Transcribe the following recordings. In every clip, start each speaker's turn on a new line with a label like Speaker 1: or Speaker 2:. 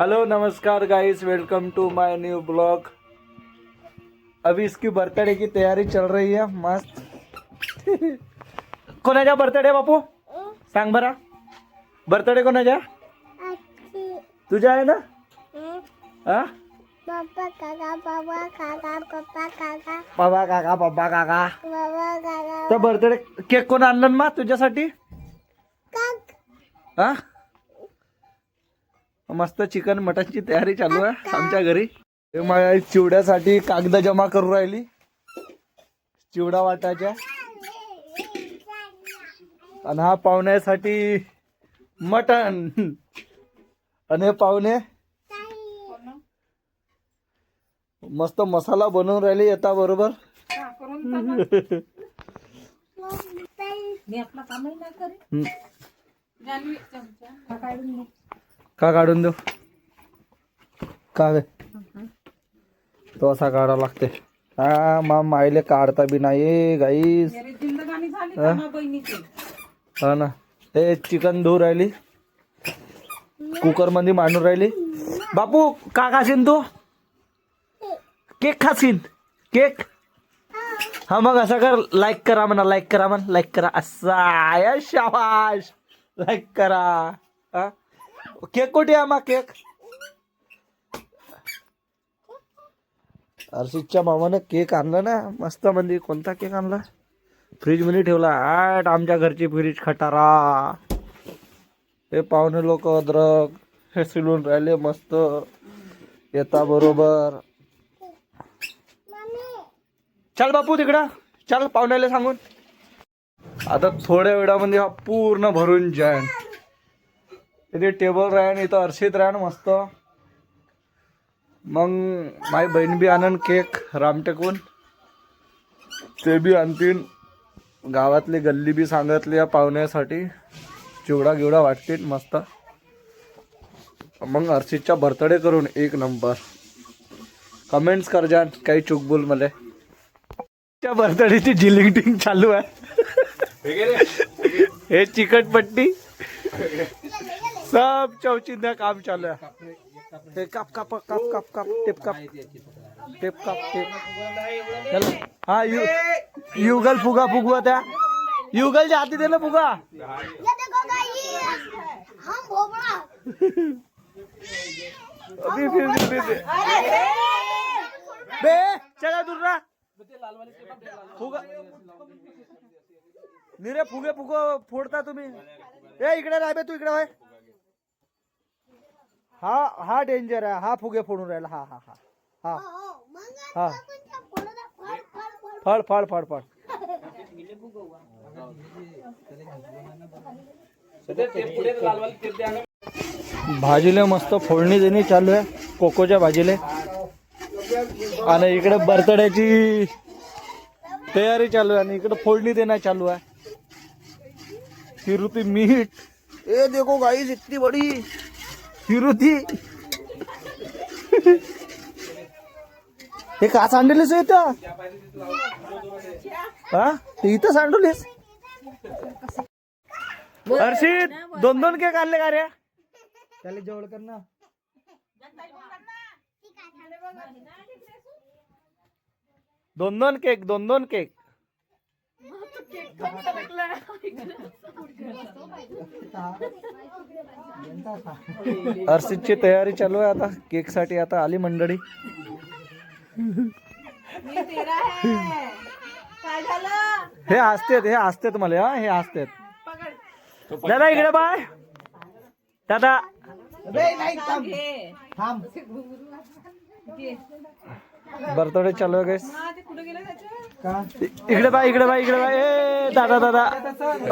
Speaker 1: Hello नमस्कार guys, welcome to my new blog. अभी इसकी बर्थडे की तैयारी चल रही है मस्त। कोणाचा बर्थडे बापू सांग बरा, बर्थडे कोणाचा? तुझा आहे ना? हा,
Speaker 2: पप्पा काका पप्पा काका पप्पा काका
Speaker 1: बाबा काका पप्पा काका.
Speaker 2: बाबा काका
Speaker 1: तर बर्थडे केक कोण आणलं मा तुझ्यासाठी?
Speaker 2: काक
Speaker 1: हा, मस्त चिकन मटनची तयारी चालू आहे आमच्या घरी. हे माझ्या चिवड्यासाठी कागद जमा करू राहिली, चिवडा वाटायच्या. आणि हा पाहुण्यासाठी मटन. आणि हे पाहुणे मस्त मसाला बनवून राहिले येता बरोबर. का काढून देऊ का गे? तो असा काढा लागते. हा मा मायले काढता बी नाही गाईस. हा ना, हे चिकन धुवून राहिली, कुकर मध्ये मांडून राहिली. बापू का खाशीन तू? केक खाशीन? केक हा, मग असं कर, लाईक करा म्हणा, लाईक करा म्हणा, लाईक करा. असा शाबाश, लाईक करा. हा, केक कुठे आहे मग? केक अर्षितच्या मामाने केक आणला ना मस्त. म्हणजे कोणता केक आणला? फ्रीज मध्ये ठेवला. आठ आमच्या घरची फ्रीज खटारा. हे पाहुणे लोक अद्रक हे सिलून राहिले मस्त येता बरोबर. चल बापू तिकडं चल, पाहुण्याला सांगून. आता थोड्या वेळामध्ये हा पूर्ण भरून जाईन. इथे टेबल राहीन, इथं अर्षित राहीन मस्त. मग माझी बहीण बी आणन केक रामटेकून, ते बी आणतीन. गावातली गल्ली बी सांगितली या पाहुण्यासाठी, चिवडा गिवडा वाटतील मस्त. मग अर्षितचा बर्थडे करून एक नंबर. कमेंट्स कर जा काही चुकबुल मले. त्या बर्थडेची जिलिंग चालू आहे. हे चिकटपट्टी सब चौचिंदा काम चालू आहे. हे काप काप काप काप काप टेप काप टेप काप टेप. हा युगल फुगा फुगवा त्या युगलच्या हाती दे ना फुगा.
Speaker 2: ये देखो गाइस हम भोपड़ा
Speaker 1: बे चला दूर रहा. फुगा निरे फुगे फुग फोडता तुम्ही. ए इकडे राह बे, तू इकडे आहे. हा हा डेंजर आहे, हा फुगे फोडून राहिला. हा हा हा हा हा, फळ फळ फळ फळ. भाजीले मस्त फोडणी देणे चालू आहे कोकोच्या भाजीले. आणि इकडे बर्थडेची तयारी चालू आहे आणि इकडे फोडणी देणं चालू आहे. हिरुती मीठ. ए देखो गाइस, इतनी बड़ी हिरुती. हे का सांडलीस इथं? हा, इथं सांडलीस? हर्षित दोन दोन केक आणले का रे? त्याला जवळ कर ना. दोन दोन केक, दोन दोन केक. अर्षितची तयारी चालू आहे आता केक साठी. आता आली मंडळी. हे हसतेत, हे हसतेत मला. हे हसतेत. दादा इकडे बाय. दादा बर्थडे चालू आहे गाइस. इकडे बाय, इकडे बाय, इकडे बाय. ए दादा दादा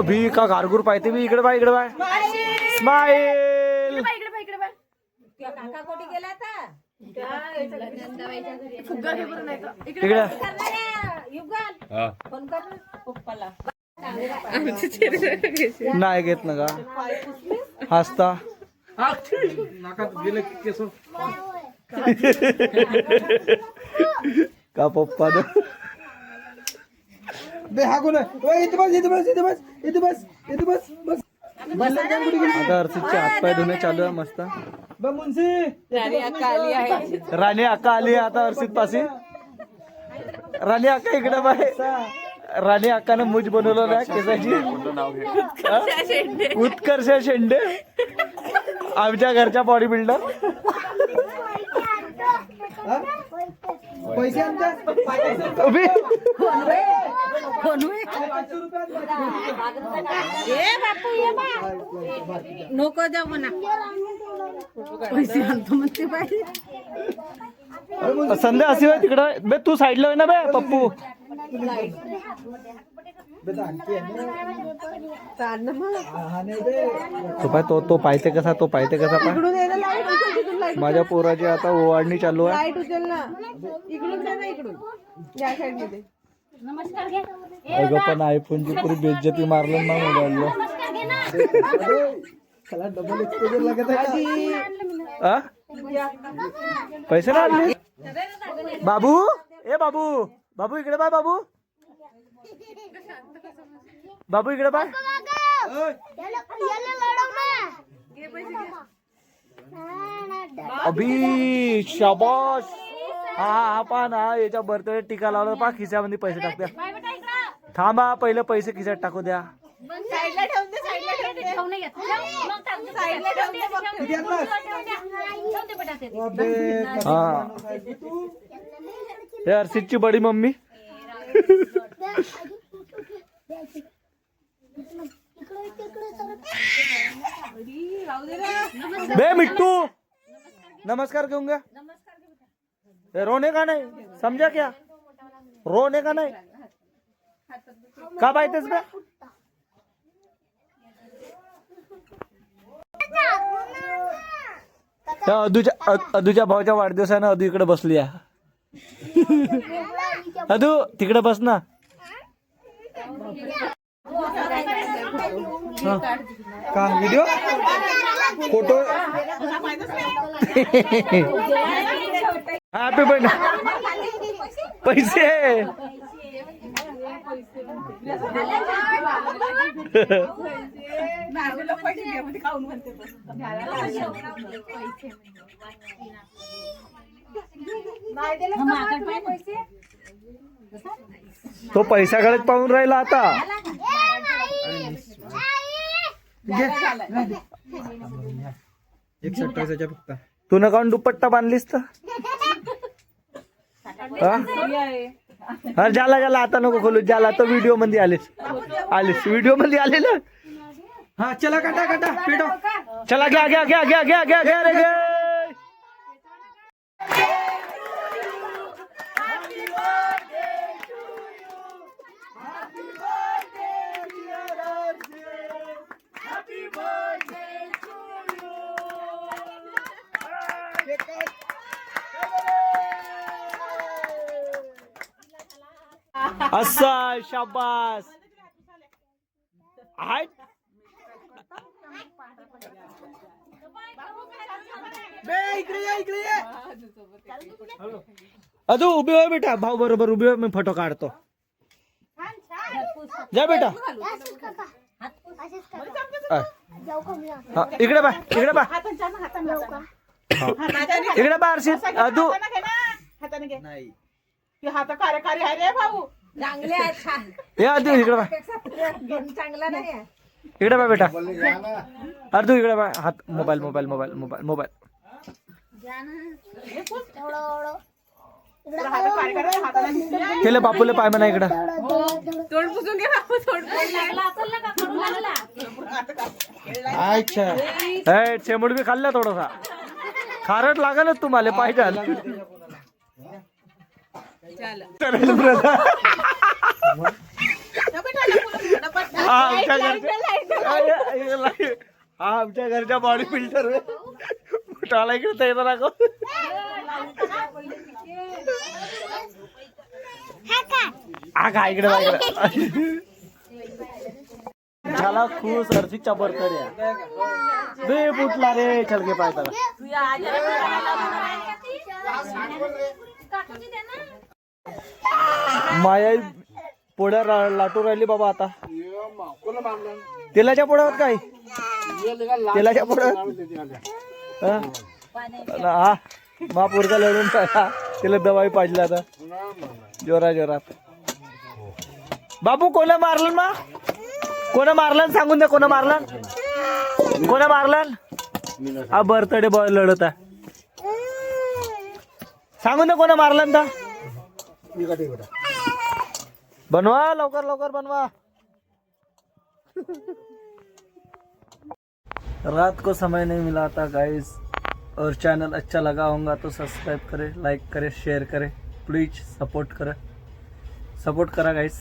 Speaker 1: भी का घारघूर पाहिजे मी. इकडे बाय, इकडे बाय. स्माइल. इकडे नाही घेत ना का हसता. का पप्पा बे हा कोण आहे? इथे बस, इथे बस, इथे बस, इथे बस, इथे बस, बस. आता अर्षितचे हातपाय धुणे चालू आहे मस्त. राणी अक्का आली आता हर्षित पाशी. राणी अक्का इकडे बाय. राणी अक्कानं मूज बनवलं ना केसाची. उत्कर्ष शेंडे आमच्या घरच्या बॉडी बिल्डर.
Speaker 3: पैसे
Speaker 4: नको जाऊ म्हणा पैसे आणतो म्हणते पाहिजे.
Speaker 1: संध्या अशी होय तिकडं बे. तू साईडला होय ना बे पप्पू. तो पाहिजे कसा पाय. माझ्या पोराची आता ओवाळणी चालू आहे.
Speaker 4: लाईट उचल ना इकडून जा ना इकडून या साईड मध्ये.
Speaker 1: अगं पण आयफोनची पुरी बेइज्जती मारलं ना मोबाईलला.
Speaker 3: डबल एक्सपोजर लागत आहे.
Speaker 1: पैसे ना आणले बाबू. ए बाबू बाबू इकडे बाय. बाबू बाबू इकडे बाय. अभि शाबाश. हा पहा ना याच्या बर्थडे टीका लावला पहा. खिशामध्ये पैसे टाकत्या. थांबा पहिले पैसे खिशात टाकू द्या. हा हे हर्षितची बडी मम्मी. बे मिट्टू नमस्कार कहूंगा. रोने का नहीं समझा क्या. रोने का नहीं. का पाहिजेस बे. अदूच्या भावाच्या वाढदिवसानं अदू इकडे बसली आहे. अदू तिकडे बस ना. का व्हिडिओ फोटो. Happy birthday. पैसे तो पैशाकडेच पाहून राहिला आता.
Speaker 3: फक्त
Speaker 1: तू न काऊन दुपट्टा बांधलीस तर. हा जाला आता नको खोलू. जाला तो व्हिडिओ मध्ये आलीस व्हिडिओ मध्ये आले ना.
Speaker 3: हा चला काटा पेटो.
Speaker 1: चला घ्या रे घे. असा शाबास. हाय अजू उभी हो बेटा. भाऊ बरोबर उभी हो. मी फोटो काढतो. जा बेटा. हा, इकडे बा इकडे बा. इकडे बा हर्षित. अदू
Speaker 4: हात कार्यकारी आहे रे भाऊ. चांगले आहेत.
Speaker 1: या अदू इकडे बा.
Speaker 4: चांगला नाही.
Speaker 1: इकडे बा बेटा. अर्धू इकडे बा. हात मोबाईल. केले बापूले पाय म्हणा इकडं.
Speaker 4: तोंड पुसून घे बापू.
Speaker 1: अच्छा चेमूड बी खाल्ला थोडासा. खारट लागलच तुम्हाला पाहिजे. आमच्या घरच्या बॉडी बिल्डर टाळा इकडे तयार राखो. हा का इकडे झाला खुश. हर्षितचा बर्थडे बे फुटला रे. चल घे पाय त्याला. माया पोळ्या लाटू राहिली बाबा आता. तेलाच्या पोळ्यावर काय. तेलाच्या पोळ्यावर हा हा महापूरचा लढून तिला दवाई पाजली आता जोरा जोरात. बापू कोणा मारलं मा कोणा मारलं सांगून दे कोणा मारलं कोणा मारलं. हा बर्थडे बॉय लढत आहे सांगून दे कोणा मारलं ना. बनवा लवकर लवकर बनवा. रात को समय नहीं मिला था गाइस और चैनल अच्छा लगा होगा तो सब्सक्राइब करें, लाइक करें, शेयर करें, प्लीज सपोर्ट करा गाइस.